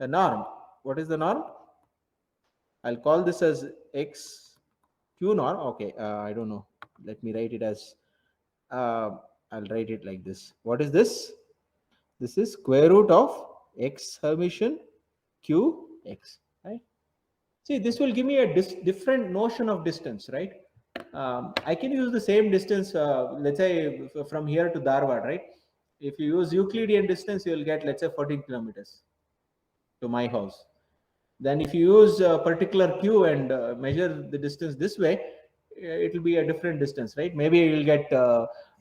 A norm. What is the norm? I'll call this as x q norm. Okay, I don't know. Let me write it as, uh, I'll write it like this. What is this? This is square root of x summation q x, right? See, this will give me a different notion of distance, right? I can use the same distance, let's say from here to Dharwad, right? If you use Euclidean distance, you will get, let's say, 14 kilometers to my house. Then if you use a particular q and measure the distance this way, it will be a different distance, right? Maybe you will get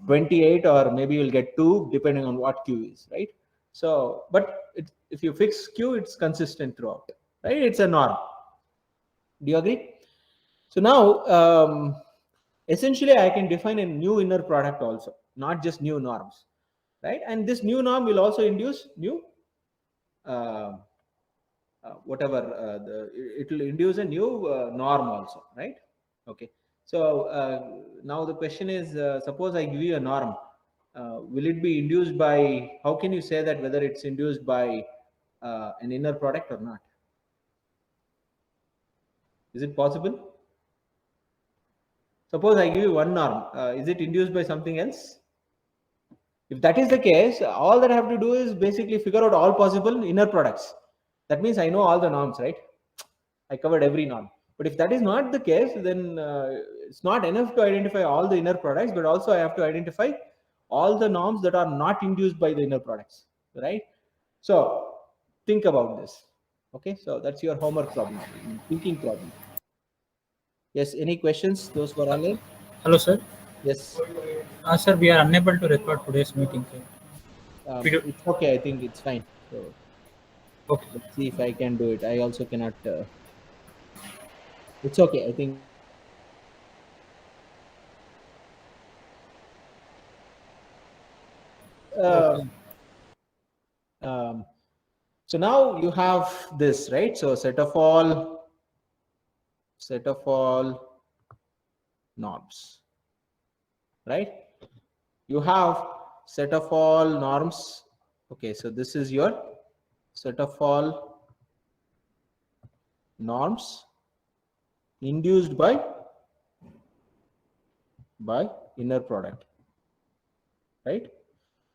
28, or maybe you will get 2, depending on what q is, right? So, but if you fix q, it's consistent throughout, right? It's a norm. Do you agree? So now, essentially, I can define a new inner product also, not just new norms, right? And this new norm will also induce new uh, whatever it will induce a new norm also, right? Okay. So now the question is, suppose I give you a norm, will it be induced by, how can you say that whether it's induced by an inner product or not? Is it possible? Suppose I give you one norm, is it induced by something else? If that is the case, all that I have to do is basically figure out all possible inner products. That means I know all the norms, right? I covered every norm. But if that is not the case, then it's not enough to identify all the inner products, but also I have to identify all the norms that are not induced by the inner products, right? So think about this. Okay, so that's your homework problem, thinking problem. Yes, any questions? Those who are online? Hello, sir. Yes, Sir, we are unable to record today's meeting, sir. Video. it's okay. I think it's fine. So Okay. let's see if I can do it. I also cannot. It's okay. I think. Okay. Um, um, so now you have this, right? So set of all norms, right? You have set of all norms. Okay, so this is your set of all norms induced by inner product, right?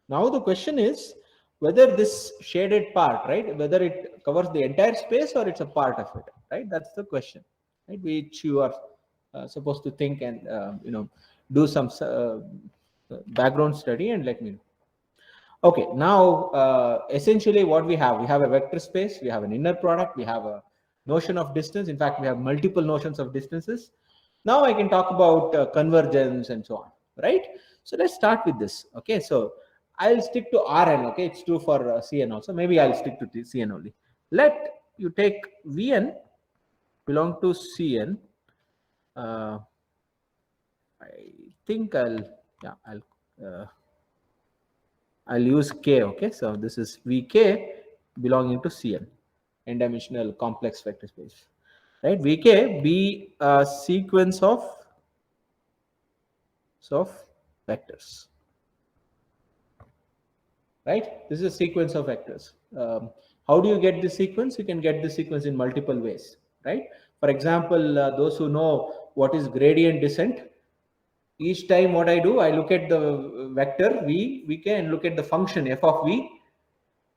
Now the question is whether this shaded part, right, whether it covers the entire space or it's a part of it, right? That's the question, right? Which you are supposed to think and do some background study and let me know. Okay, now essentially what we have a vector space, we have an inner product, we have a notion of distance. In fact, we have multiple notions of distances. Now I can talk about convergence and so on, right? So let's start with this. Okay, so I'll stick to Rn. Okay, it's true for Cn also. Maybe I'll stick to Cn only. Let you take Vn belong to Cn. I think uh, I'll use K. Okay, so this is Vk belonging to Cn, n-dimensional complex vector space, right? Vk be a sequence of vectors, right? This is a sequence of vectors. How do you get this sequence? You can get this sequence in multiple ways, right? For example, those who know what is gradient descent, each time what I do, I look at the vector vk and look at the function f of v.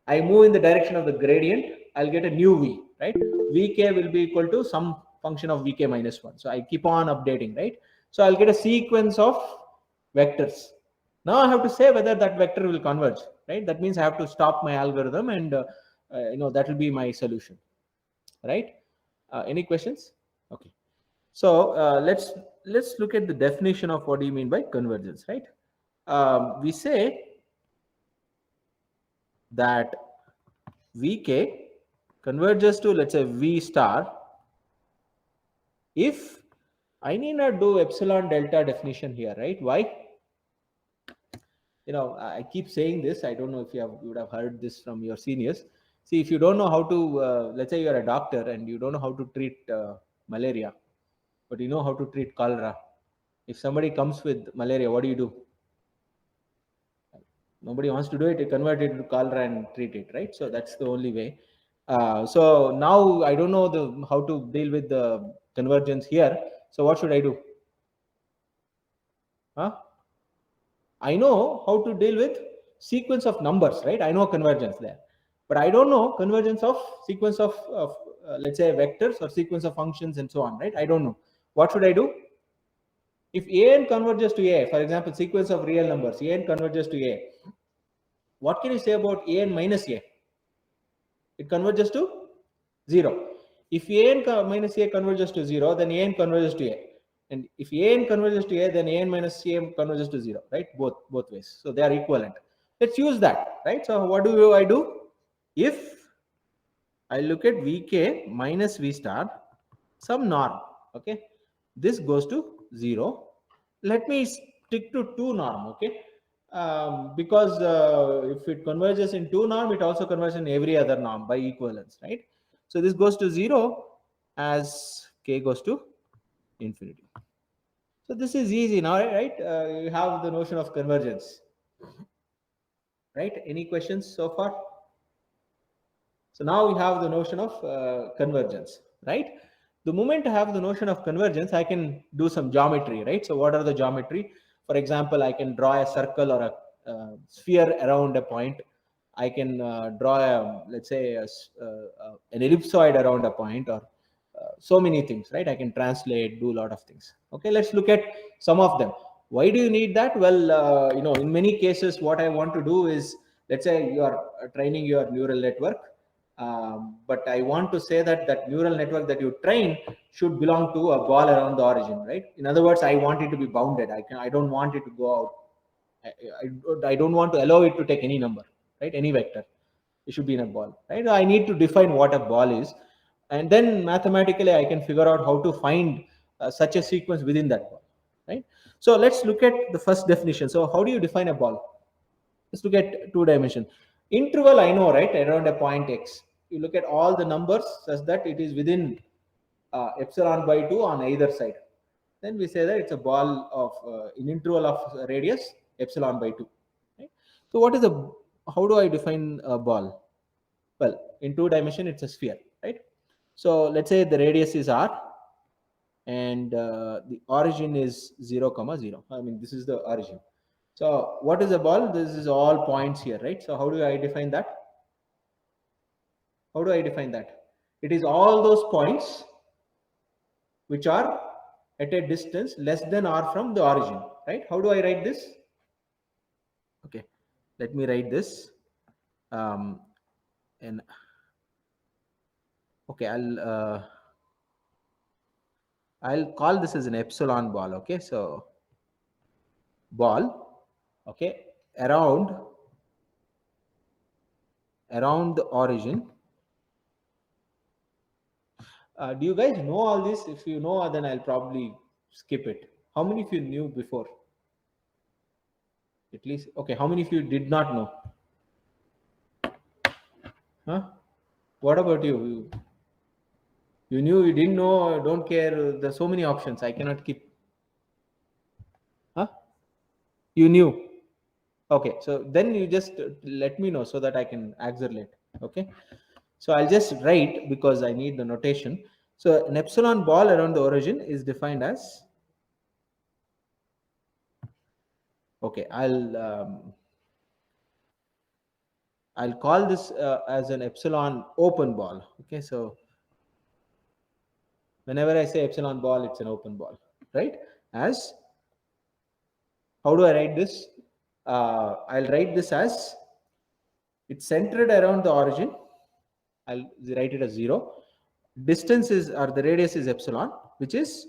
I move in the direction of the gradient, I'll get a new v, right? Vk will be equal to some function of vk minus 1. So I keep on updating, right? So I'll get a sequence of vectors. Now I have to say whether that vector will converge, right? That means I have to stop my algorithm and that will be my solution, right? Any questions? Okay. So let's look at the definition of what do you mean by convergence, right? We say that Vk converges to, let's say, V star if I need not do epsilon delta definition here, right? Why? I keep saying this. I don't know if you would have heard this from your seniors. See, if you don't know how to, let's say you're a doctor and you don't know how to treat malaria, but you know how to treat cholera. If somebody comes with malaria, what do? Nobody wants to do it. You convert it to cholera and treat it, right? So that's the only way. So now I don't know how to deal with the convergence here. So what should I do? Huh? I know how to deal with sequence of numbers, right? I know convergence there, but I don't know convergence of sequence of let's say vectors or sequence of functions and so on, right? I don't know. What should I do? If an converges to a, for example, sequence of real numbers, an converges to a, what can you say about an minus a? It converges to 0. If an minus a converges to 0, then an converges to a. And if an converges to a, then an minus a converges to 0, right? Both ways. So they are equivalent. Let's use that, right? So what do I do? If I look at vk minus v star, some norm, okay? This goes to 0. Let me stick to 2 norm, okay? Because if it converges in 2 norm, it also converges in every other norm by equivalence, right? So this goes to 0 as k goes to infinity. So this is easy now, right? You have the notion of convergence, right? Any questions so far? So now we have the notion of convergence, right? The moment I have the notion of convergence, I can do some geometry, right? So what are the geometry? For example, I can draw a circle or a sphere around a point. I can draw let's say an ellipsoid around a point, or so many things, right? I can translate, do a lot of things. Okay, let's look at some of them. Why do you need that? Well, in many cases, what I want to do is, let's say you are training your neural network, but I want to say that neural network that you train should belong to a ball around the origin, right? In other words, I want it to be bounded. I don't want it to go out. I don't want to allow it to take any number, right? Any vector. It should be in a ball, right? I need to define what a ball is, and then mathematically I can figure out how to find such a sequence within that ball, right? So let's look at the first definition. So how do you define a ball? Let's look at 2 dimension. Interval, I know, right? Around a point x. You look at all the numbers such that it is within epsilon by 2 on either side. Then we say that it's a ball of an interval of radius epsilon by 2. Right? So what is a, how do I define a ball? Well, in 2 dimension, it's a sphere, right? So let's say the radius is r, and the origin is 0, 0. I mean, this is the origin. So what is a ball? This is all points here, right? So how do I define that? How do I define that? It is all those points which are at a distance less than r from the origin, right? How do I write this? Okay, let me write this. And okay, I'll call this as an epsilon ball. Okay, so ball, okay, around the origin. Do you guys know all this? If you know, then I'll probably skip it. How many of you knew before? At least, okay. How many of you did not know? Huh? What about you? You knew, you didn't know, don't care. There's so many options. I cannot keep. Huh? You knew. Okay, so then you just let me know so that I can accelerate. Okay, so I'll just write because I need the notation. So an epsilon ball around the origin is defined as, okay, I'll call this as an epsilon open ball. Okay, so whenever I say epsilon ball, it's an open ball, right? As, how do I write this? I'll write this as, it's centered around the origin. I'll write it as 0. Distance is, or the radius is epsilon, which is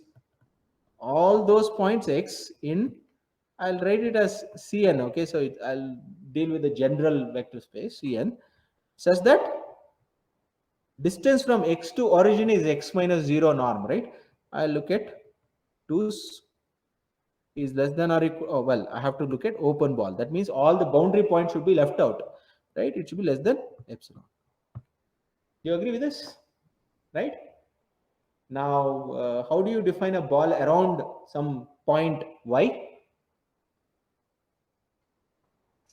all those points x in, I'll write it as Cn. Okay, so I'll deal with the general vector space Cn, such that distance from x to origin is x minus 0 norm, right? I'll look at 2 is less than or equal, oh, well, I have to look at open ball. That means all the boundary points should be left out, right? It should be less than epsilon. Do you agree with this? Right? Now, how do you define a ball around some point y?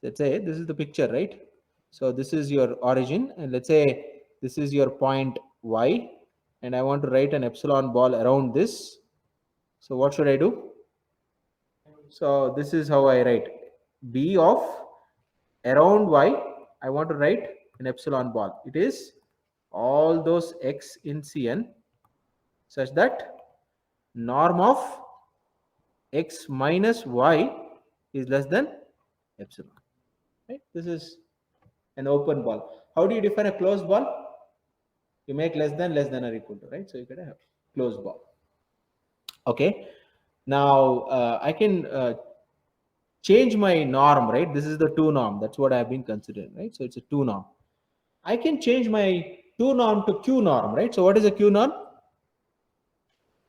Let's say this is the picture, right? So this is your origin, and let's say this is your point y, and I want to write an epsilon ball around this. So what should I do? So this is how I write b of around y. I want to write an epsilon ball. It is all those x in Cn such that norm of x minus y is less than epsilon. Right? This is an open ball. How do you define a closed ball? You make less than or equal to, right? So you get a closed ball. Okay. Now I can change my norm, right? This is the 2 norm. That's what I've been considering, right? So it's a 2 norm. I can change my 2 norm to q norm, right? So what is a q norm?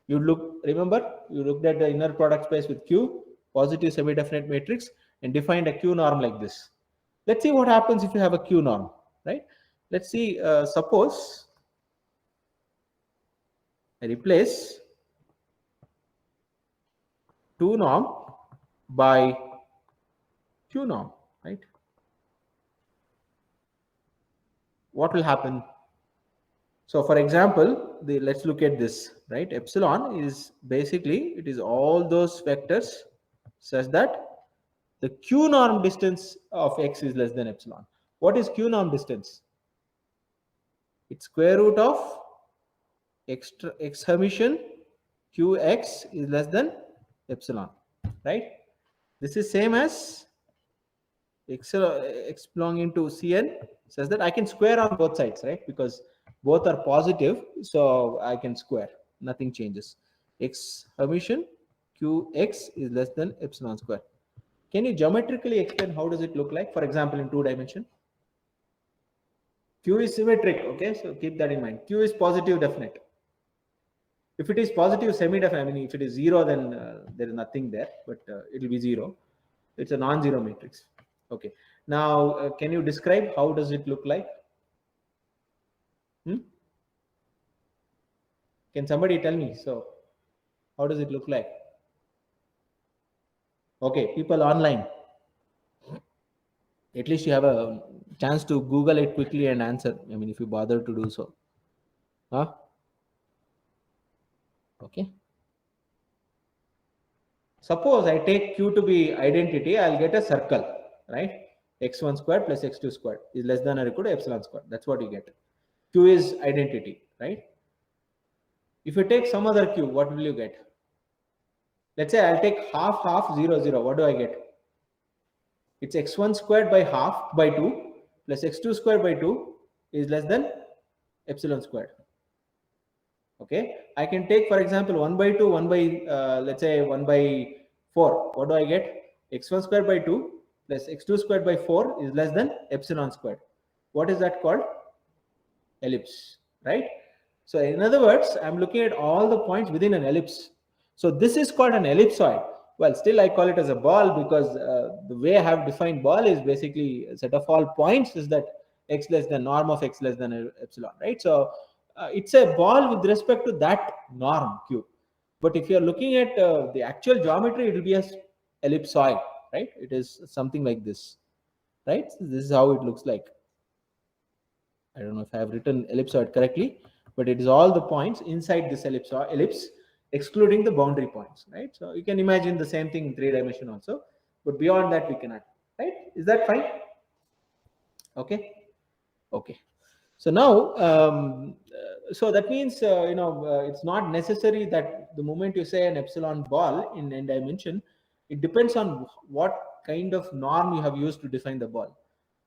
You remember, you looked at the inner product space with q, positive semi-definite matrix, and defined a q norm like this. Let's see what happens if you have a q norm, right? Let's see, suppose I replace 2 norm by q norm, right? What will happen? So for example, let's look at this, right? Epsilon is basically, it is all those vectors such that the q norm distance of x is less than epsilon. What is q norm distance? It's square root of x summation qx is less than epsilon, right? This is same as x belonging to Cn says that I can square on both sides, right? Because both are positive, so I can square. Nothing changes. X summation qx is less than epsilon square. Can you geometrically explain how does it look like? For example, in 2 dimension. Q is symmetric, okay? So keep that in mind. Q is positive definite. If it is positive semi-definite, I mean, if it is 0, then there is nothing there, but it will be 0. It's a non-zero matrix. Okay. Now, can you describe how does it look like? Can somebody tell me? So, how does it look like? Okay, people online. At least you have a chance to Google it quickly and answer. I mean, if you bother to do so. Huh? Okay. Suppose I take Q to be identity, I'll get a circle, right? X1 squared plus X2 squared is less than or equal to epsilon squared. That's what you get. Q is identity, right? If you take some other Q, what will you get? Let's say I'll take half, 0, 0. What do I get? It's x1 squared by half by 2 plus x2 squared by 2 is less than epsilon squared. Okay. I can take, for example, 1 by 2, 1 by, let's say 1 by 4. What do I get? X1 squared by 2 plus x2 squared by 4 is less than epsilon squared. What is that called? Ellipse, right? So in other words, I'm looking at all the points within an ellipse. So this is called an ellipsoid. Well, still I call it as a ball because the way I have defined ball is basically a set of all points is that x less than norm of x less than epsilon, right? So it's a ball with respect to that norm q. But if you're looking at the actual geometry, it will be a ellipsoid, right? It is something like this, right? So this is how it looks like. I don't know if I have written ellipsoid correctly, but it is all the points inside this ellipse, excluding the boundary points, right? So you can imagine the same thing in 3 dimension also, but beyond that we cannot, right? Is that fine? Okay. Okay. So now, so that means, it's not necessary that the moment you say an epsilon ball in n dimension, it depends on what kind of norm you have used to define the ball,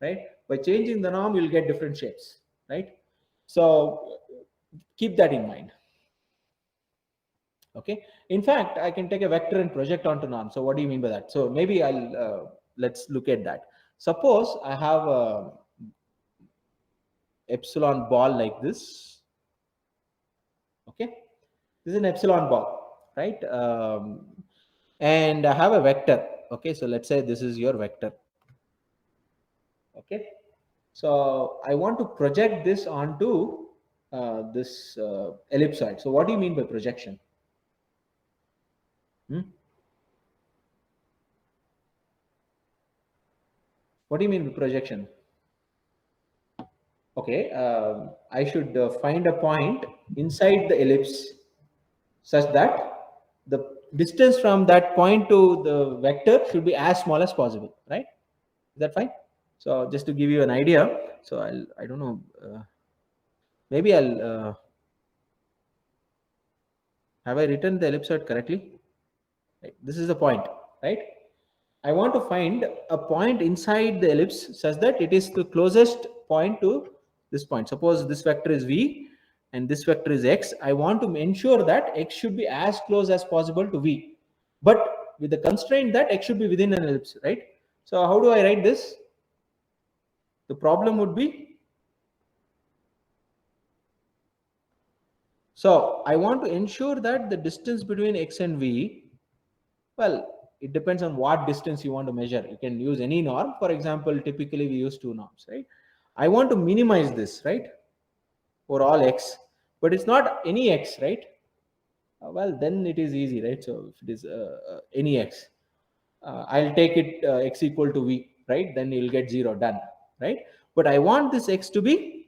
right? By changing the norm, you'll get different shapes, right? So keep that in mind. Okay. In fact, I can take a vector and project onto norm. So what do you mean by that? So maybe let's look at that. Suppose I have a epsilon ball like this. Okay, this is an epsilon ball, right? And I have a vector. Okay, so let's say this is your vector. Okay, so I want to project this onto this ellipsoid. So what do you mean by projection? What do you mean by projection? Okay, I should find a point inside the ellipse such that the distance from that point to the vector should be as small as possible, right? Is that fine? So just to give you an idea, so I don't know, maybe have I written the ellipsoid correctly? Right. This is the point, right? I want to find a point inside the ellipse such that it is the closest point to this point. Suppose this vector is v and this vector is x. I want to ensure that x should be as close as possible to v, but with the constraint that x should be within an ellipse, right? So how do I write this? The problem would be, so I want to ensure that the distance between x and v, well, it depends on what distance you want to measure. You can use any norm. For example, typically we use two norms, right? I want to minimize this, right, for all x, but it's not any x, right? Well, then it is easy, right? So if it is any x, I'll take it x equal to v, right? Then you'll get 0, done, right? But I want this x to be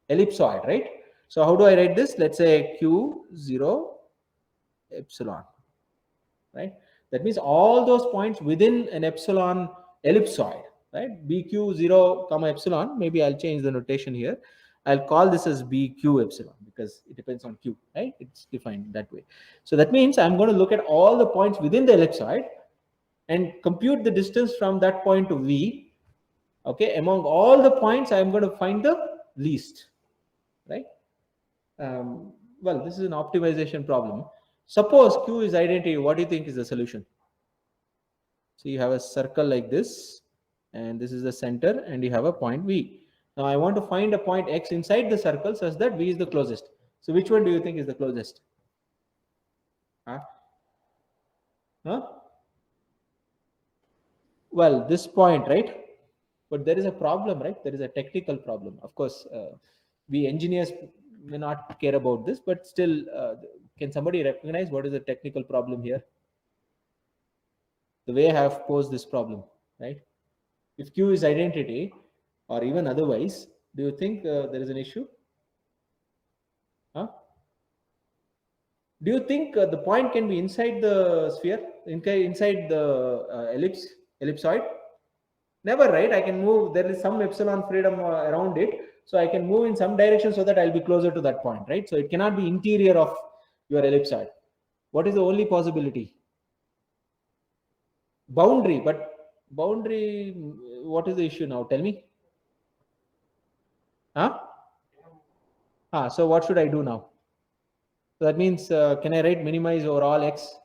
ellipsoid, right? So how do I write this? Let's say q0 epsilon, right? That means all those points within an epsilon ellipsoid, right? BQ0 comma epsilon. Maybe I'll change the notation here. I'll call this as BQ epsilon because it depends on Q, right? It's defined that way. So that means I'm going to look at all the points within the ellipsoid and compute the distance from that point to V. Okay, among all the points, I'm going to find the least, right? Well, this is an optimization problem. Suppose Q is identity. What do you think is the solution? So you have a circle like this, and this is the center, and you have a point V. Now I want to find a point X inside the circle such that V is the closest. So which one do you think is the closest? Huh? Well, this point, right? But there is a problem, right? There is a technical problem. Of course, we engineers may not care about this, but still, can somebody recognize what is the technical problem here? The way I have posed this problem, right? If Q is identity, or even otherwise, do you think there is an issue? Huh? Do you think the point can be inside the sphere, inside the ellipsoid? Never, right? I can move. There is some epsilon freedom around it, so I can move in some direction so that I'll be closer to that point, right? So it cannot be interior of your ellipsoid. What is the only possibility? Boundary, but boundary. What is the issue now? Tell me. Huh? So what should I do now? So that means, can I write minimize over all x?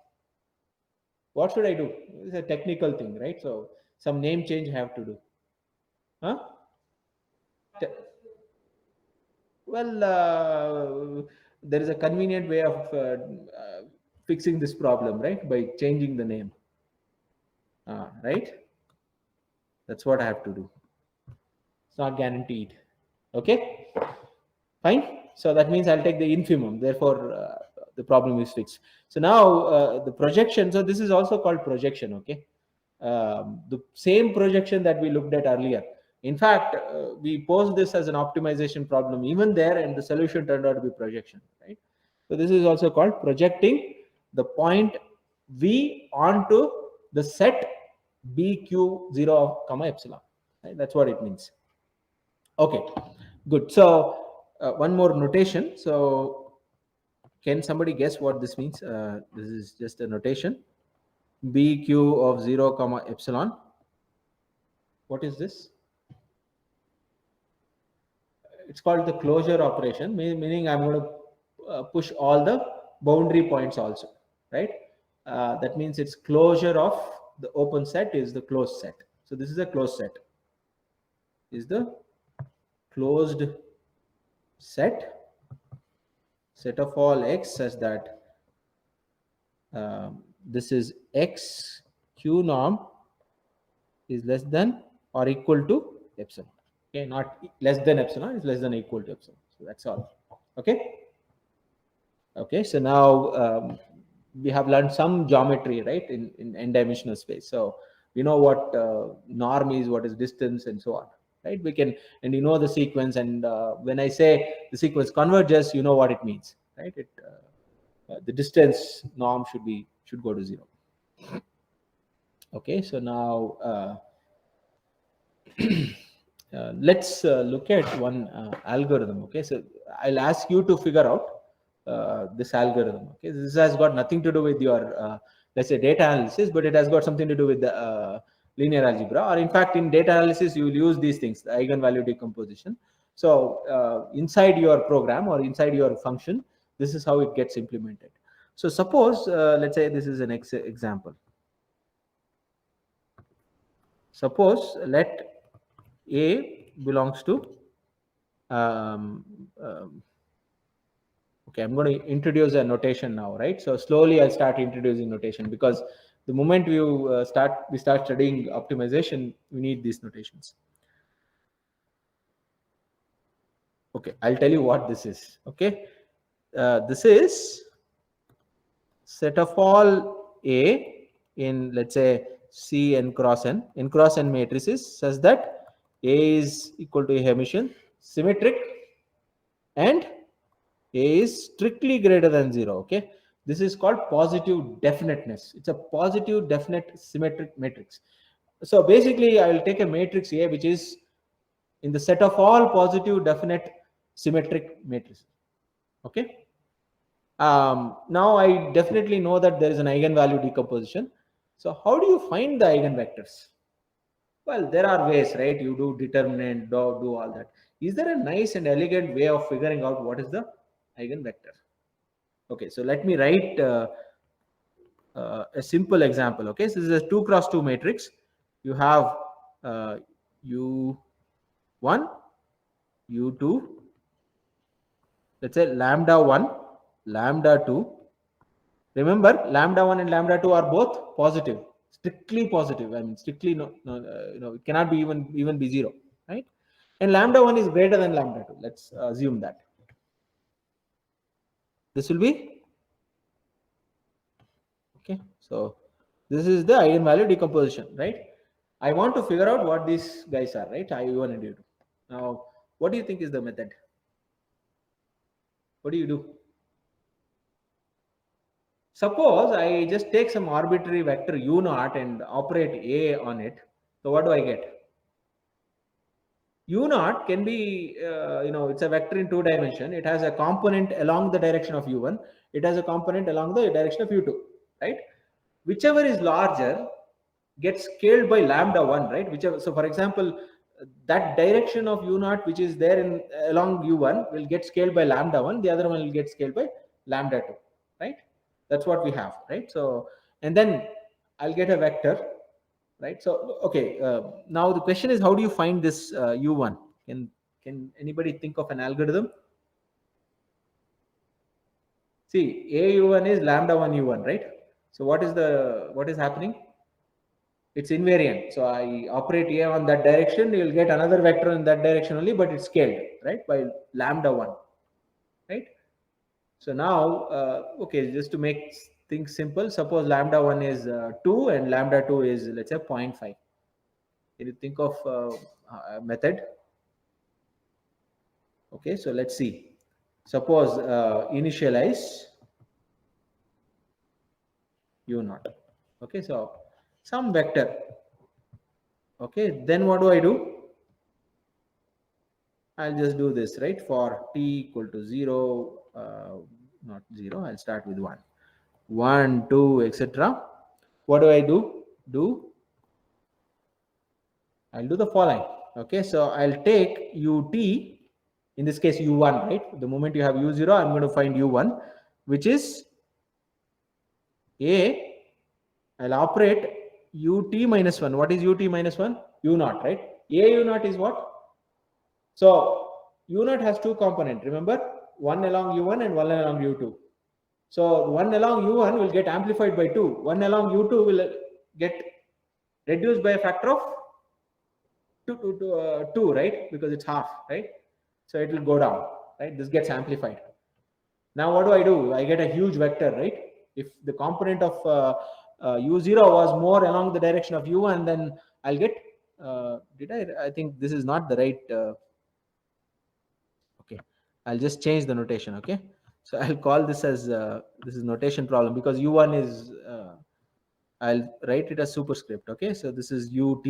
What should I do? It's a technical thing, right? So some name change I have to do. Huh? Well, there is a convenient way of fixing this problem, right? By changing the name. Right? That's what I have to do. It's not guaranteed. Okay? Fine. So that means I'll take the infimum. Therefore, the problem is fixed. So now the projection. So this is also called projection. Okay. The same projection that we looked at earlier. In fact, we posed this as an optimization problem even there, and the solution turned out to be projection. Right. So this is also called projecting the point V onto the set BQ0 comma epsilon. Right? That's what it means. Okay. Good. So one more notation. So can somebody guess what this means? This is just a notation. BQ of 0 comma epsilon. What is this? It's called the closure operation, meaning I'm going to push all the boundary points also, right? That means it's closure of the open set is the closed set. So this is a closed set. Is the closed set of all x such that this is x q norm is less than or equal to epsilon. Okay, not less than epsilon, it's less than or equal to epsilon. So that's all. Okay. Okay, so now we have learned some geometry, right, in n-dimensional space. So we know what norm is, what is distance, and so on. right? We can, and you know the sequence, and when I say the sequence converges, you know what it means, right? The distance norm should go to 0. Okay, so now let's look at one algorithm. Okay, so I'll ask you to figure out this algorithm. Okay, this has got nothing to do with your let's say data analysis, but it has got something to do with the linear algebra, or in fact in data analysis you will use these things, the eigenvalue decomposition. So inside your program or inside your function, this is how it gets implemented. So suppose let's say this is an example. Suppose let A belongs to okay, I'm going to introduce a notation now, right? So slowly I'll start introducing notation, because the moment we start studying optimization, we need these notations. Okay, I'll tell you what this is. Okay, this is set of all A in, let's say, C n cross n matrices such that A is equal to a Hermitian, symmetric, and A is strictly greater than 0. Okay, this is called positive definiteness. It's a positive definite symmetric matrix. So basically I will take a matrix A which is in the set of all positive definite symmetric matrices. Okay, now I definitely know that there is an eigenvalue decomposition. So how do you find the eigenvectors? Well, there are ways, right? You do determinant, do all that. Is there a nice and elegant way of figuring out what is the eigenvector? Okay, so let me write a simple example. Okay, so this is a 2 cross 2 matrix. You have U1, U2, let's say lambda 1, lambda 2. Remember, lambda 1 and lambda 2 are both positive, strictly positive. I mean, strictly it cannot be even be 0, right? And lambda 1 is greater than lambda 2. Let's assume that. This will be okay. So this is the eigenvalue decomposition, right? I want to figure out what these guys are, right? I1 and U2. Now, what do you think is the method? What do you do? Suppose I just take some arbitrary vector u0 and operate A on it. So what do I get? U0 can be, it's a vector in 2 dimensions. It has a component along the direction of U1. It has a component along the direction of U2, right? Whichever is larger gets scaled by lambda 1, right? Whichever. So for example, that direction of U0 which is there along U1 will get scaled by lambda 1. The other one will get scaled by lambda 2, right? That's what we have, right? So, and then I'll get a vector, right? So, okay, now the question is, how do you find this U1? Can anybody think of an algorithm? See, AU1 is lambda 1 U1, right? So what is happening? It's invariant. So I operate A on that direction, you'll get another vector in that direction only, but it's scaled, right, by lambda 1, right? So now, okay, just to make things simple, suppose lambda 1 is 2 and lambda 2 is, let's say, 0.5. Can you think of a method? Okay, so let's see. Suppose initialize U0. Okay, so some vector. Okay, then what do? I'll just do this, right? For t equal to 0, not 0, I'll start with 1. 1, 2, etc. What do? I'll do the following. Okay, so I'll take ut, in this case u1, right? The moment you have u0, I'm going to find u1, which is a. I'll operate ut minus 1. What is ut minus 1? u0, right? A u0 is what? So u0 has 2 components. Remember, one along u1 and one along u2. So one along u1 will get amplified by 2. One along u2 will get reduced by a factor of 2, right? Because it's half, right? So it will go down, right? This gets amplified. Now what do? I get a huge vector, right? If the component of u0 was more along the direction of u1, then I'll get I think this is not the right. Okay, I'll just change the notation. Okay, so I'll call this as this is notation problem because u1 is. I'll write it as superscript. Okay, so this is ut.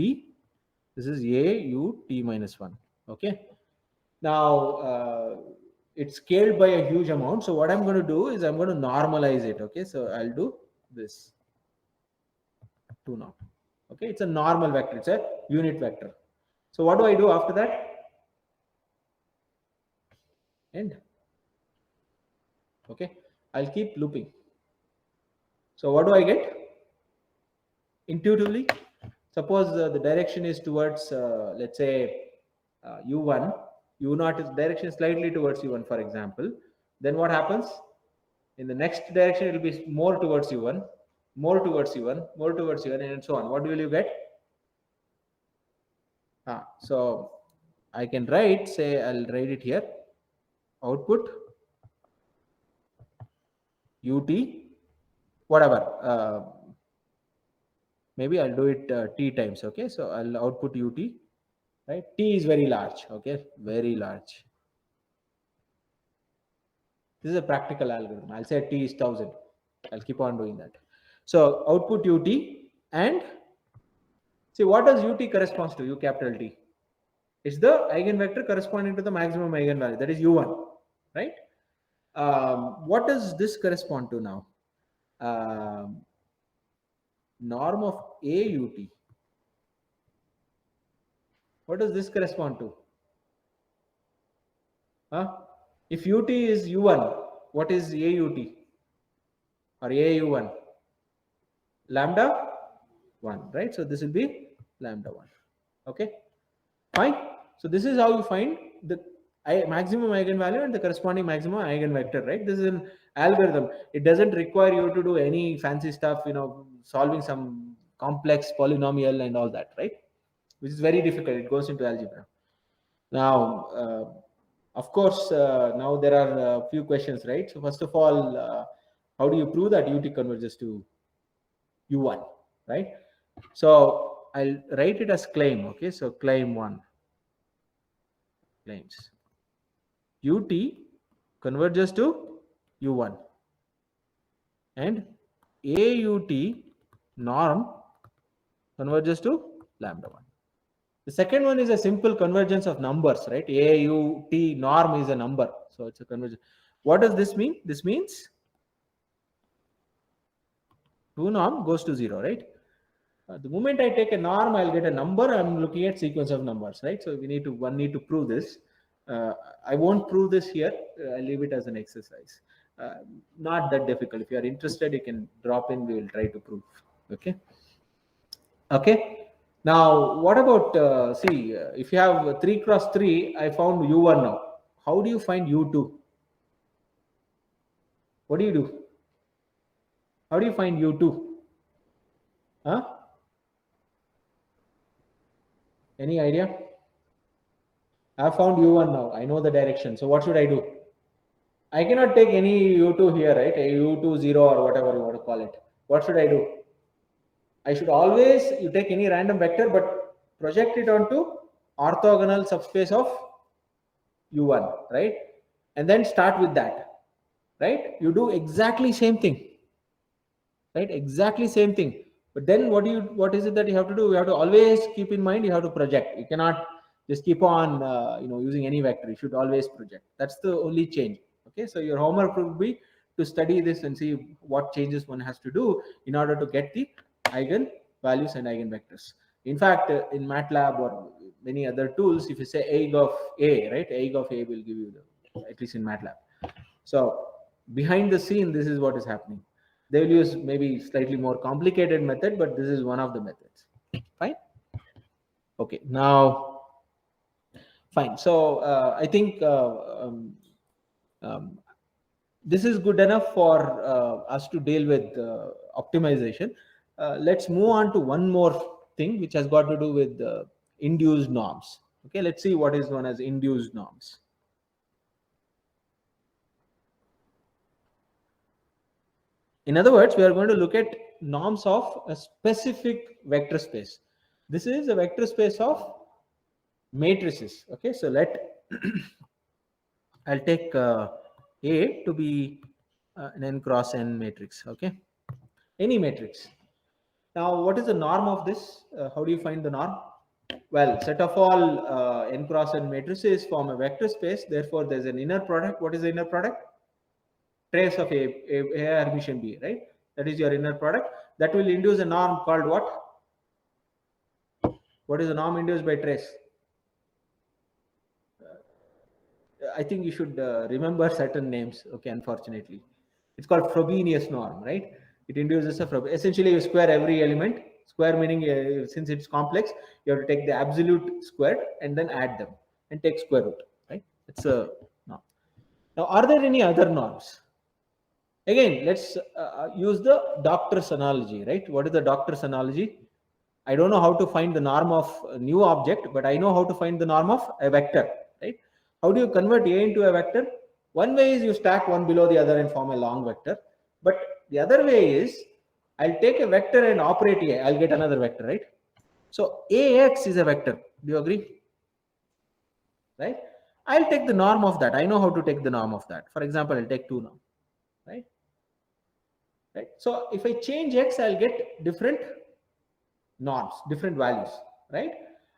This is a u t minus 1. Okay, now it's scaled by a huge amount. So what I'm going to do is I'm going to normalize it. Okay, so I'll do this 2 norm. Okay, it's a normal vector. It's a unit vector. So what do I do after that? End. Okay, I'll keep looping. So what do I get? Intuitively, suppose the direction is towards, let's say, u1, u0 is direction slightly towards u1, for example. Then what happens? In the next direction, it will be more towards u1, more towards u1, more towards u1, and so on. What will you get? So I can write, say, I'll write it here. Output ut, whatever. Maybe I'll do it t times. Okay, so I'll output ut. Right, t is very large. Okay, very large. This is a practical algorithm. I'll say t is 1000. I'll keep on doing that. So output ut, and see what does ut corresponds to? U capital T. It's the eigenvector corresponding to the maximum eigenvalue. That is u1, right? What does this correspond to now? Norm of AUT. What does this correspond to? If ut is u1, what is AUT or AU1? Lambda 1, right? So this will be lambda 1. Okay, fine. So this is how you find the maximum eigenvalue and the corresponding maximum eigenvector, right? This is an algorithm. It doesn't require you to do any fancy stuff, solving some complex polynomial and all that, right? Which is very difficult. It goes into algebra. Now, of course, now there are a few questions, right? So first of all, how do you prove that ut converges to u1, right? So I'll write it as claim. Okay, so claim 1. Claims ut converges to u1 and aut norm converges to lambda 1. The second one is a simple convergence of numbers, right? AUT norm is a number, so it's a convergence. What does this mean? This means 2 norm goes to 0, right? The moment I take a norm, I'll get a number. I'm looking at sequence of numbers, right? So one need to prove this. I won't prove this here. I'll leave it as an exercise. Not that difficult. If you are interested, you can drop in. We will try to prove. Okay. Okay. Now, what about if you have 3 cross 3, I found u1 now. How do you find u2? What do you do? How do you find u2? Any idea? I have found u1 now. I know the direction. So what should I do? I cannot take any u2 here, right? A u2 0 or whatever you want to call it. What should I do? I should always, you take any random vector, but project it onto orthogonal subspace of u1, right? And then start with that, right? You do exactly same thing, right? Exactly same thing. But then what is it that you have to do? You have to always keep in mind, you have to project. You cannot just keep on, using any vector. You should always project. That's the only change. Okay, so your homework would be to study this and see what changes one has to do in order to get the eigen values and eigenvectors. In fact, in MATLAB or many other tools, if you say eigen of A, right, eigen of A will give you at least in MATLAB. So behind the scene, this is what is happening. They will use maybe slightly more complicated method, but this is one of the methods. Fine. Okay. Now, fine. So I think this is good enough for us to deal with optimization. Let's move on to one more thing which has got to do with induced norms. Okay, let's see what is known as induced norms. In other words, we are going to look at norms of a specific vector space. This is a vector space of matrices. Okay, so let I'll take A to be an n cross n matrix. Okay, any matrix. Now, what is the norm of this? How do you find the norm? Well, set of all n cross n matrices form a vector space. Therefore, there's an inner product. What is the inner product? Trace of A Hermitian B, right? That is your inner product. That will induce a norm called what? What is the norm induced by trace? I think you should remember certain names. Okay, unfortunately, it's called Frobenius norm, right? It induces a essentially you square every element. Square meaning since it's complex, you have to take the absolute square and then add them and take square root, right? It's a norm. Now, are there any other norms? Again, let's use the doctor's analogy, right? What is the doctor's analogy? I don't know how to find the norm of a new object, but I know how to find the norm of a vector, right? How do you convert A into a vector? One way is you stack one below the other and form a long vector. But the other way is I'll take a vector and operate A. I'll get another vector, right? So AX is a vector. Do you agree? Right? I'll take the norm of that. I know how to take the norm of that. For example, I'll take 2 now, right? Right. So if I change X, I'll get different norms, different values, right?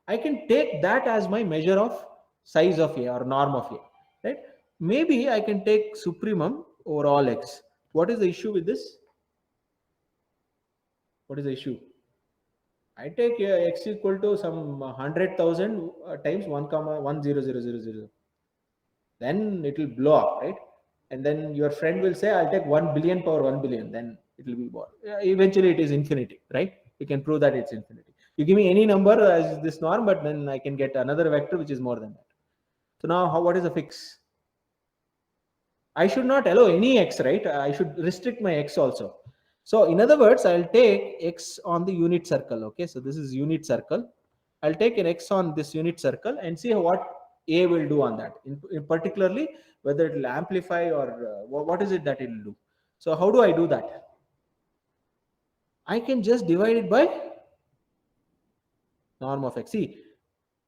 I can take that as my measure of size of A or norm of A, right? Maybe I can take supremum over all X. What is the issue with this? What is the issue? I take X equal to some 100,000 times 1,000,000. Then it will blow up, right? And then your friend will say, I'll take 1 billion power 1 billion. Then it will be more. Eventually it is infinity, right? You can prove that it's infinity. You give me any number as this norm, but then I can get another vector which is more than that. So now what is the fix? I should not allow any X, right? I should restrict my X also. So in other words, I'll take X on the unit circle. Okay, so this is unit circle. I'll take an X on this unit circle and see what A will do on that. In particularly, whether it will amplify or what is it that it will do. So how do I do that? I can just divide it by norm of X. See,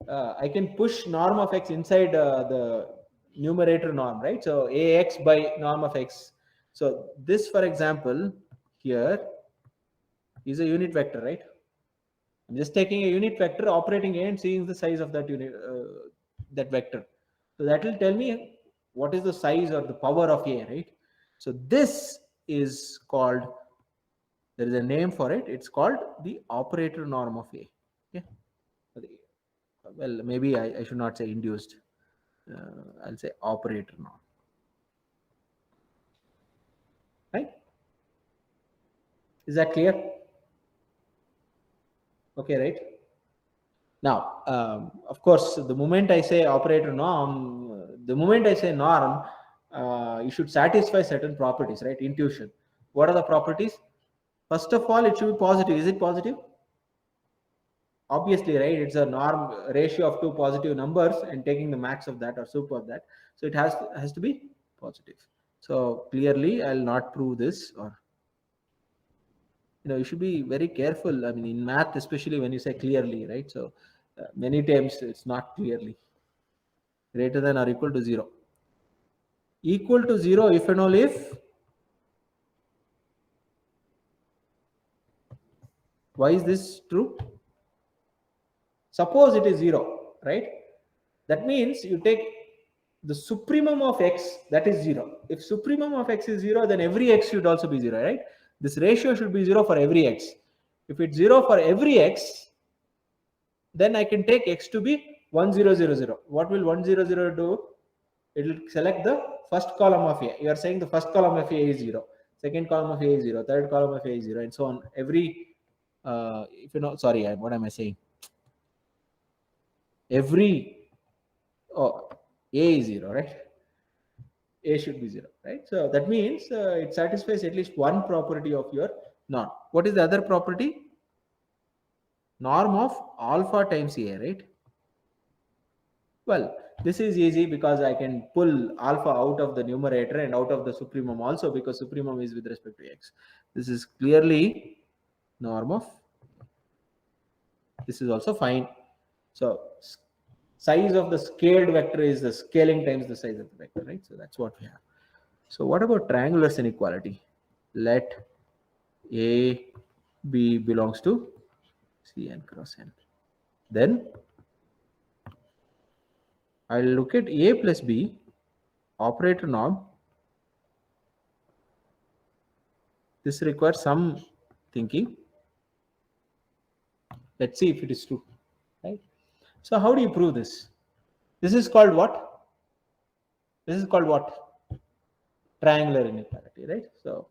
I can push norm of X inside the numerator norm, right? So AX by norm of X. So this, for example, here is a unit vector, right? I'm just taking a unit vector, operating A and seeing the size of that unit, that vector. So that will tell me what is the size or the power of A, right? So this is called, there is a name for it. It's called the operator norm of A. Okay. Well, maybe I should not say induced. I'll say operator norm. Right? Is that clear? Okay, right? Now, of course, the moment I say operator norm, you should satisfy certain properties, right? Intuition. What are the properties? First of all, it should be positive. Is it positive? Obviously, right? It's a norm ratio of 2 positive numbers and taking the max of that or sup of that. So it has to be positive. So clearly, I'll not prove this, or you should be very careful. I mean, in math, especially when you say clearly, right? So many times it's not clearly. Greater than or equal to 0. Equal to 0 if and only if. Why is this true? Suppose it is 0, right? That means you take the supremum of X, that is 0. If supremum of X is 0, then every X should also be 0, right? This ratio should be 0 for every X. If it's 0 for every X, then I can take X to be 1, 0, 0, 0. What will 1, 0, 0 do? It will select the first column of A. You are saying the first column of A is 0. Second column of A is 0. Third column of A is 0, and so on. Every, if you know, sorry, what am I saying? Every, A is 0, right? A should be 0, right? So that means it satisfies at least one property of your norm. What is the other property? Norm of alpha times A, right? Well, this is easy because I can pull alpha out of the numerator and out of the supremum also, because supremum is with respect to X. This is clearly norm of This is also fine. So size of the scaled vector is the scaling times the size of the vector, right? So that's what we have. So what about triangular inequality? Let A, B belongs to Cn cross n. Then I'll look at A plus B, operator norm. This requires some thinking. Let's see if it is true, right? So how do you prove this? This is called what? This is called what? Triangular inequality, right? So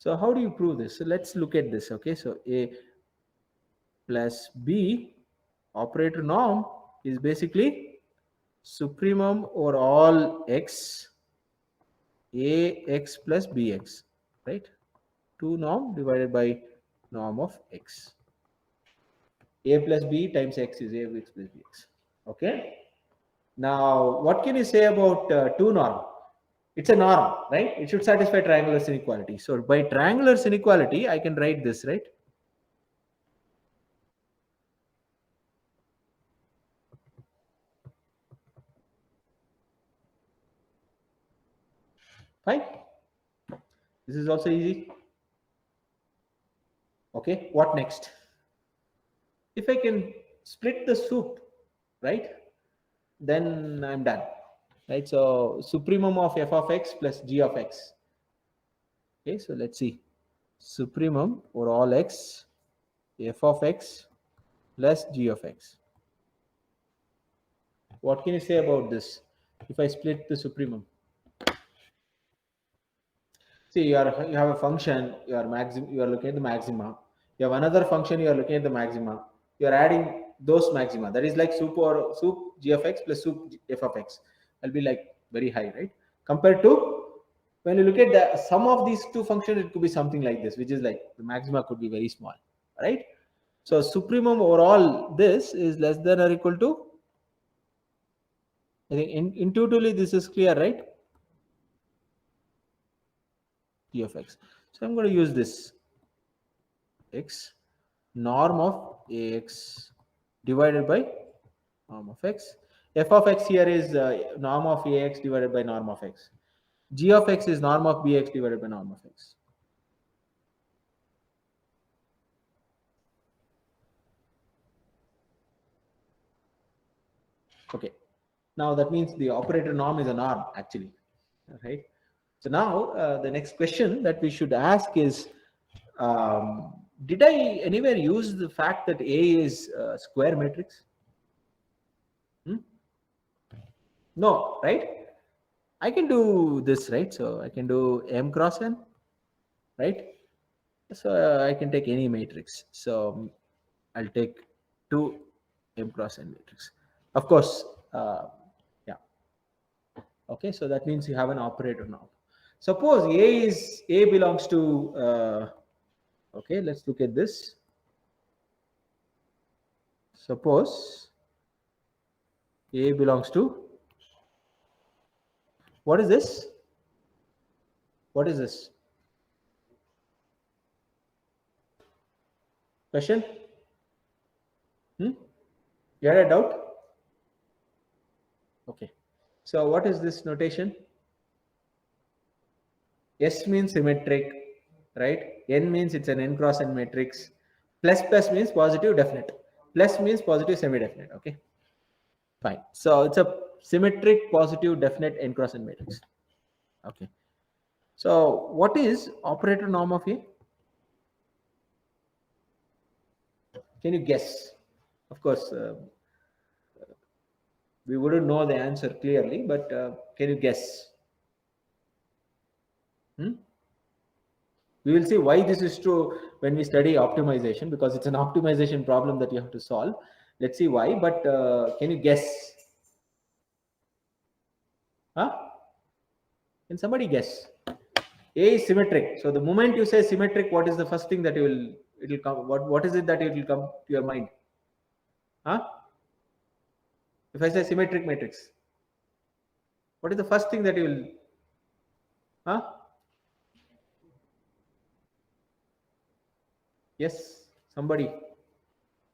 how do you prove this? So let's look at this. Okay, so A plus B operator norm is basically supremum over all x ax plus bx, right? 2 norm divided by norm of x. A plus b times x is ax plus bx. Okay. Now, what can you say about 2 norm? It's a norm, right? It should satisfy triangular inequality. So by triangular inequality, I can write this, right? Fine. This is also easy. Okay, what next? If I can split the soup, right, then I'm done, right? So supremum of f of x plus g of x. Okay, so let's see. Supremum over all x, f of x plus g of x. What can you say about this? If I split the supremum, see you have a function, you are looking at the maxima. You have another function, you are looking at the maxima. You are adding those maxima. That is like soup g of x plus soup f of x. Will be like very high, right? Compared to when you look at the sum of these two functions, it could be something like this, which is like the maxima could be very small, right? So supremum over all this is less than or equal to, I think intuitively this is clear, right? G of x. So I'm going to use this x norm of ax divided by norm of x. F of x here is norm of ax divided by norm of x. G of x is norm of bx divided by norm of x. Okay. Now that means the operator norm is a norm actually, right? So now the next question that we should ask is, did I anywhere use the fact that A is a square matrix? No, right? I can do this, right? So I can do m cross n, right? So I can take any matrix. So I'll take 2 m cross n matrix. Of course, yeah. Okay, so that means you have an operator now. Suppose A belongs to, okay, let's look at this. Suppose A belongs to, what is this? What is this? Question? You had a doubt? Okay. So what is this notation? S means symmetric, right? N means it's an n cross n matrix. Plus means positive definite. Plus means positive semi-definite. Okay. Fine. So it's a symmetric positive definite n cross n matrix. Okay. So what is operator norm of A? Can you guess? Of course, we wouldn't know the answer clearly, but can you guess? We will see why this is true when we study optimization, because it's an optimization problem that you have to solve. Let's see why, but can you guess? Huh? Can somebody guess? A is symmetric. So the moment you say symmetric, what is the first thing that it will come? What is it that it will come to your mind? Huh? If I say symmetric matrix, what is the first thing that you will? Huh? Yes, somebody.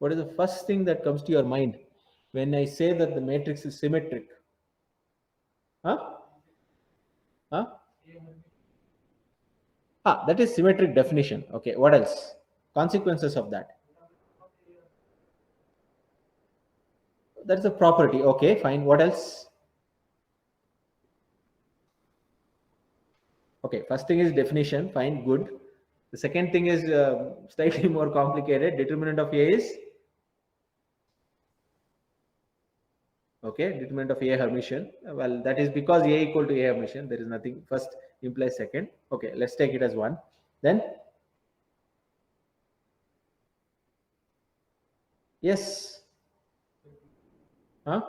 What is the first thing that comes to your mind when I say that the matrix is symmetric? Huh? Huh? That is symmetric definition. Okay, what else? Consequences of that. That's a property. Okay, fine. What else? Okay, first thing is definition. Fine, good. The second thing is slightly more complicated. Determinant of A is, okay, determinant of A Hermitian. Well, that is because A equal to A Hermitian. There is nothing. First implies second. Okay, let's take it as one. Then, yes. Huh?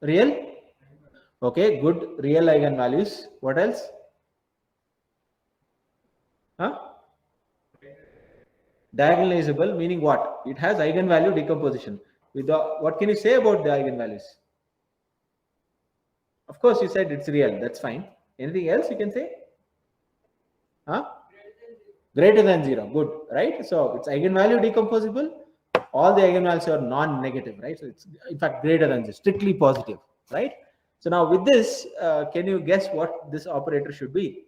Real? Okay, good. Real eigenvalues. What else? Huh? Diagonalizable, meaning what? It has eigenvalue decomposition. What can you say about the eigenvalues? Of course, you said it's real. That's fine. Anything else you can say? Huh? Greater than 0. Good, right? So it's eigenvalue decomposable. All the eigenvalues are non-negative, right? So it's in fact greater than 0, strictly positive, right? So now with this, can you guess what this operator should be?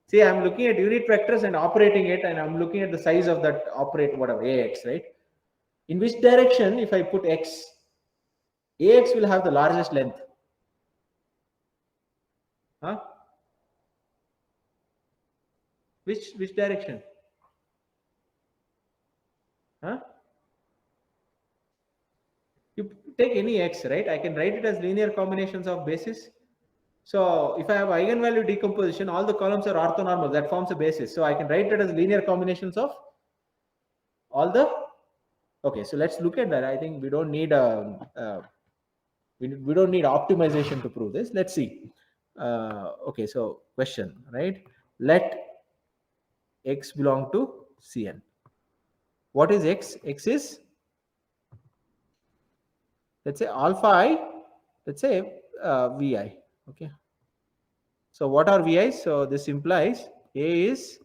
See, I'm looking at unit vectors and operating it, and I'm looking at the size of that operate, whatever, AX, right? In which direction, if I put X, AX will have the largest length. Huh? Which direction? Huh? You take any X, right? I can write it as linear combinations of bases. So if I have eigenvalue decomposition, all the columns are orthonormal. That forms a basis. So I can write it as linear combinations of all the. Okay, so let's look at that. I think we don't need we don't need optimization to prove this. Let's see. Okay, so question, right? Let X belong to Cn. What is X? X is, let's say, alpha I. Let's say Vi. Okay. So what are Vi? So this implies A is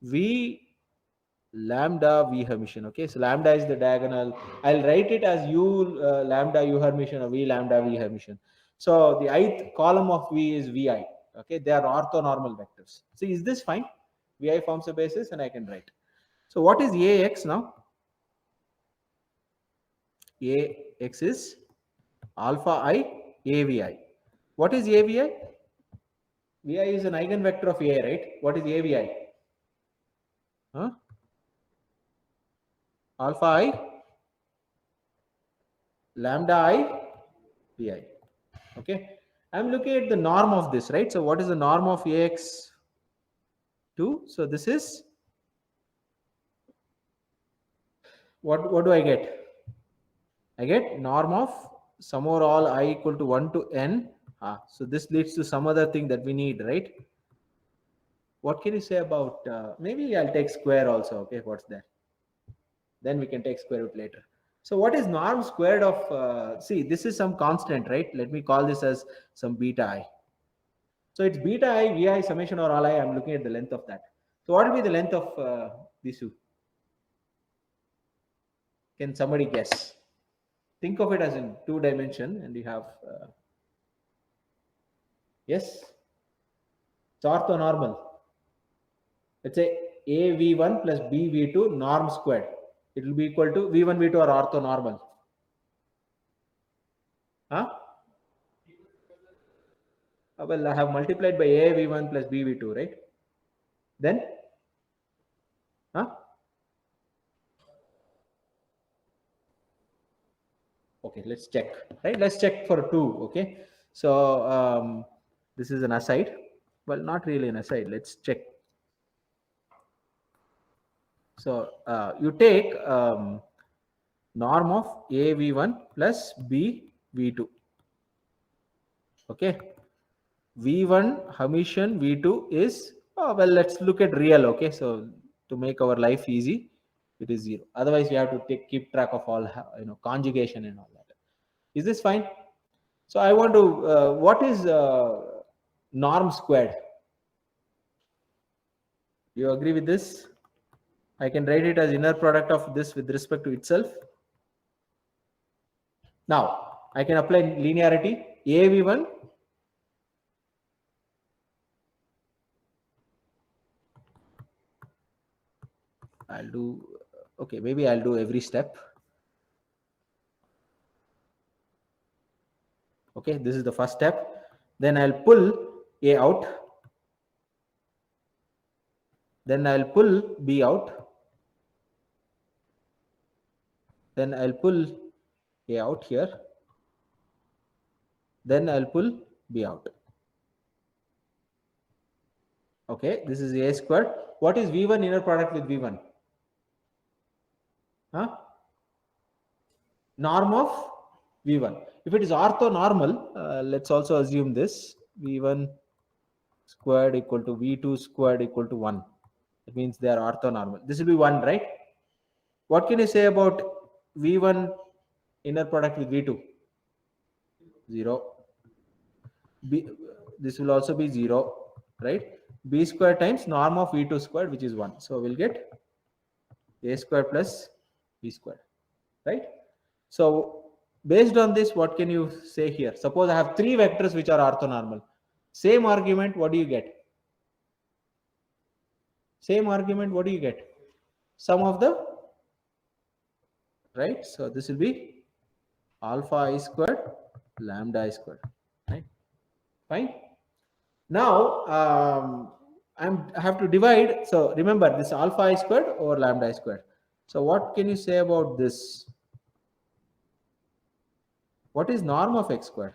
V lambda V Hermitian. Okay, so lambda is the diagonal. I'll write it as U lambda U Hermitian or V lambda V Hermitian. So the ith column of V is Vi. Okay, they are orthonormal vectors. So is this fine? Vi forms a basis, and I can write. So what is Ax now? Ax is alpha I AVI. What is AVI? Vi is an eigenvector of A, right? What is AVI? Huh? Alpha I lambda I Vi. Okay, I'm looking at the norm of this, right? So what is the norm of Ax2? So this is, what do I get? I get norm of sum over all I equal to 1 to n. So this leads to some other thing that we need, right? What can you say about, maybe I'll take square also. Okay, what's that? Then we can take square root later. So what is norm squared of, see, this is some constant, right? Let me call this as some beta I. So it's beta I, Vi, summation or all I. I'm looking at the length of that. So what will be the length of these two? Can somebody guess? Think of it as in 2 dimension, and you have, yes, it's orthonormal. Let's say A V1 plus B V2 norm squared. It will be equal to V1, V2 are orthonormal. Huh? Well, I have multiplied by A V1 plus B V2, right? Then, huh? Okay, let's check, right? Let's check for 2, okay? So this is an aside. Well, not really an aside. Let's check. So you take norm of A V1 plus B V2. Okay. V1 Hermitian V2 is, well, let's look at real. Okay. So to make our life easy, it is 0. Otherwise, you have to keep track of all, conjugation and all that. Is this fine? So I want to, what is norm squared? You agree with this? I can write it as inner product of this with respect to itself. Now I can apply linearity. AV1 I'll do, okay, maybe I'll do every step. Okay, this is the first step. Then I'll pull A out. Then I'll pull B out. Then I'll pull A out here. Then I'll pull B out. Okay, this is A squared. What is V1 inner product with V1? Huh? Norm of V1. If it is orthonormal, let's also assume this V1 squared equal to V2 squared equal to 1. That means they are orthonormal. This will be 1, right? What can you say about V1 inner product with V2? 0. B, this will also be 0, right? B squared times norm of V2 squared, which is 1. So we'll get A squared plus B squared, right? So based on this, what can you say here? Suppose I have 3 vectors which are orthonormal. Same argument, what do you get? Same argument, what do you get? Sum of the, right? So this will be alpha I squared, lambda I squared, right? Fine. Now I have to divide. So remember this alpha I squared over lambda I squared. So what can you say about this? What is norm of x squared?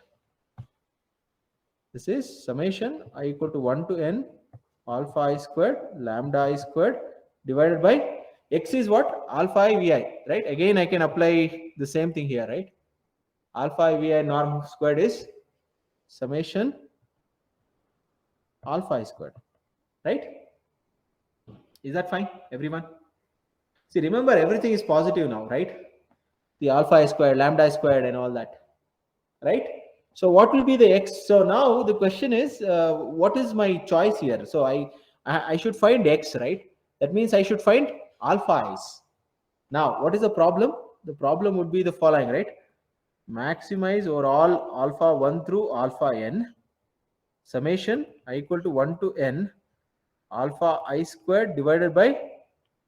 This is summation I equal to 1 to n alpha I squared lambda I squared divided by x is what? Alpha I vi, right? Again I can apply the same thing here, right? Alpha I vi norm squared is summation alpha I squared, right? Is that fine, everyone? See, remember everything is positive now, right? The alpha I squared, lambda I squared and all that, right? So what will be the x? So now the question is, what is my choice here? So I should find x, right? That means I should find alpha i's. Now, what is the problem? The problem would be the following, right? Maximize over all alpha 1 through alpha n summation I equal to 1 to n alpha I squared divided by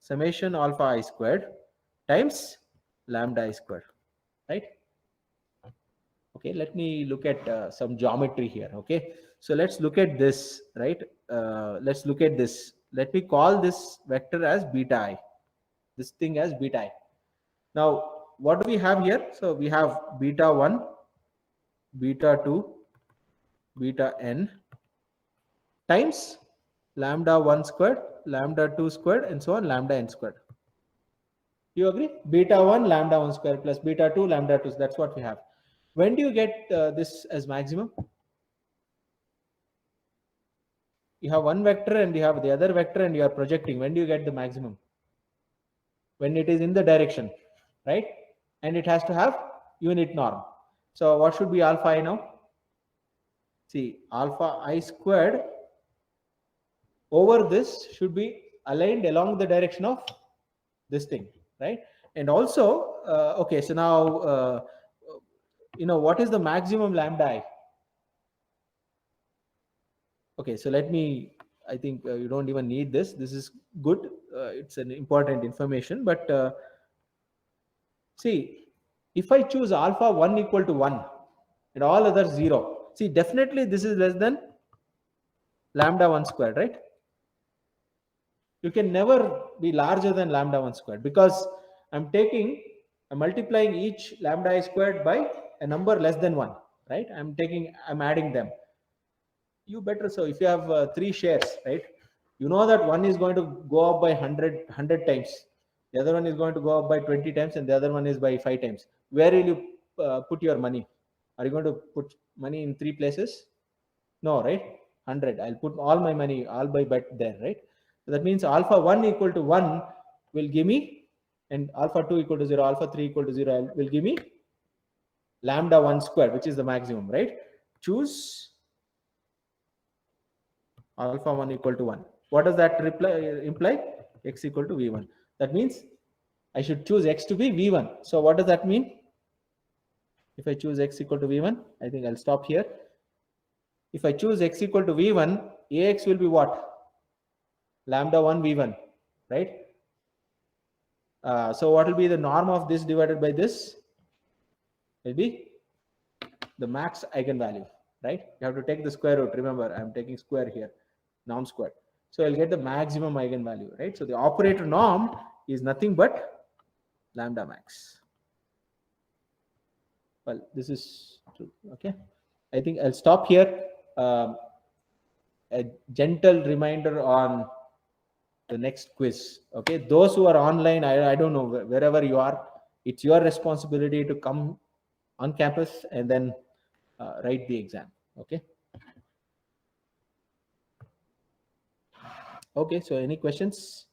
summation alpha I squared times lambda I squared, right? Okay, let me look at some geometry here. Okay, so let's look at this, right? Let's look at this. Let me call this vector as beta I, this thing as beta I. Now what do we have here? So we have beta 1, beta 2, beta n times lambda 1 squared, lambda 2 squared and so on, lambda n squared. You agree? Beta 1 lambda 1 squared plus beta 2 lambda 2. That's what we have. When do you get this as maximum? You have one vector and you have the other vector and you are projecting. When do you get the maximum? When it is in the direction, right? And it has to have unit norm. So what should be alpha I now? See, alpha I squared over this should be aligned along the direction of this thing, right? And also, okay, so now, what is the maximum lambda I? Okay, so let me, I think you don't even need this. This is good. It's an important information, but see, if I choose alpha 1 equal to 1 and all others 0, see, definitely this is less than lambda 1 squared, right? You can never be larger than lambda 1 squared because I'm multiplying each lambda I squared by a number less than 1, right? I'm adding them. You better, so if you have 3 shares, right? You know that one is going to go up by 100 times. The other one is going to go up by 20 times and the other one is by 5 times. Where will you put your money? Are you going to put money in 3 places? No, right? 100. I'll put all my money, all by bet there, right? So that means alpha 1 equal to 1 will give me, and alpha 2 equal to 0, alpha 3 equal to 0 will give me lambda 1 square, which is the maximum, right? Choose alpha 1 equal to 1. What does that imply? X equal to V1. That means I should choose x to be v1. So what does that mean? If I choose x equal to v1, I think I'll stop here. If I choose x equal to v1, ax will be what? Lambda 1 v1, right? So what will be the norm of this divided by this? Will be the max eigenvalue, right? You have to take the square root. Remember, I'm taking square here, norm squared. So I'll get the maximum eigenvalue, right? So the operator norm is nothing but lambda max. Well, this is true. Okay, I think I'll stop here. A gentle reminder on the next quiz. Okay, those who are online, I don't know, wherever you are, it's your responsibility to come on campus and then write the exam. Okay. Okay, so any questions?